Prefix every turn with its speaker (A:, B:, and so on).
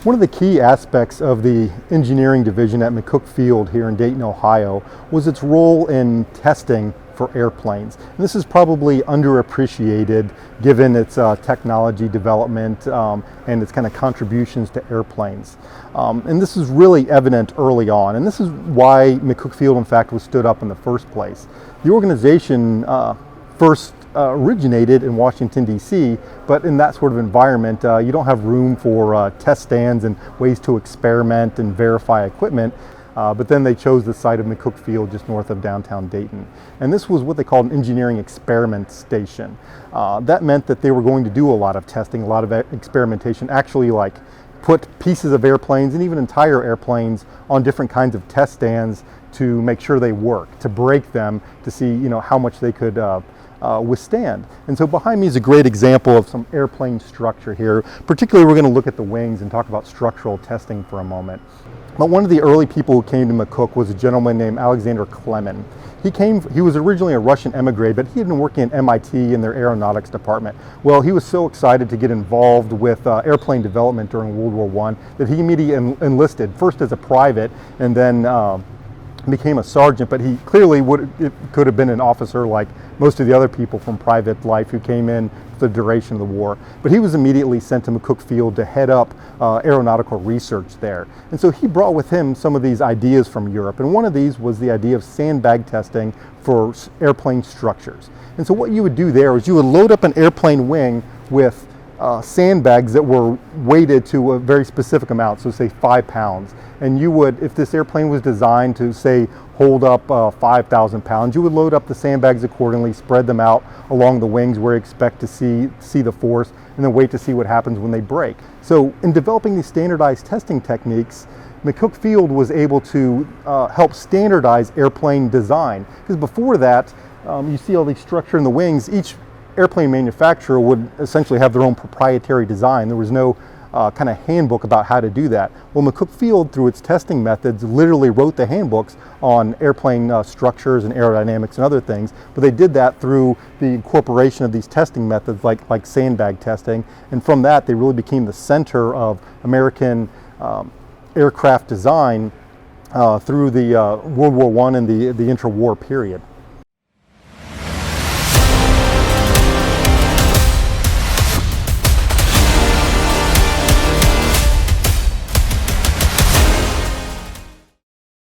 A: One of the key aspects of the engineering division at McCook Field here in Dayton, Ohio, was its role in testing for airplanes. And this is probably underappreciated given its technology development and its kind of contributions to airplanes. And this is really evident early on, and this is why McCook Field, in fact, was stood up in the first place. The organization first originated in Washington, D.C., but in that sort of environment, you don't have room for test stands and ways to experiment and verify equipment. But then they chose the site of McCook Field just north of downtown Dayton. And this was what they called an engineering experiment station. That meant that they were going to do a lot of testing, a lot of experimentation, actually like put pieces of airplanes and even entire airplanes on different kinds of test stands to make sure they work, to break them, to see how much they could withstand. And so behind me is a great example of some airplane structure here. Particularly, we're going to look at the wings and talk about structural testing for a moment. But one of the early people who came to McCook was a gentleman named Alexander Klemin. He was originally a Russian emigre, but he had been working at MIT in their aeronautics department. Well, he was so excited to get involved with airplane development during World War I that he immediately enlisted, first as a private and then became a sergeant, but he clearly could have been an officer like most of the other people from private life who came in for the duration of the war. But he was immediately sent to McCook Field to head up aeronautical research there. And so he brought with him some of these ideas from Europe, and one of these was the idea of sandbag testing for airplane structures. And so what you would do there is you would load up an airplane wing with sandbags that were weighted to a very specific amount, so say 5 pounds. And you would, if this airplane was designed to say hold up 5,000 pounds, you would load up the sandbags accordingly, spread them out along the wings where you expect to see the force, and then wait to see what happens when they break. So in developing these standardized testing techniques, McCook Field was able to help standardize airplane design. Because before that, you see all the structure in the wings. Each airplane manufacturer would essentially have their own proprietary design. There was no kind of handbook about how to do that. Well, McCook Field, through its testing methods, literally wrote the handbooks on airplane structures and aerodynamics and other things, but they did that through the incorporation of these testing methods like sandbag testing, and from that they really became the center of American aircraft design through the World War I and the intra-war period.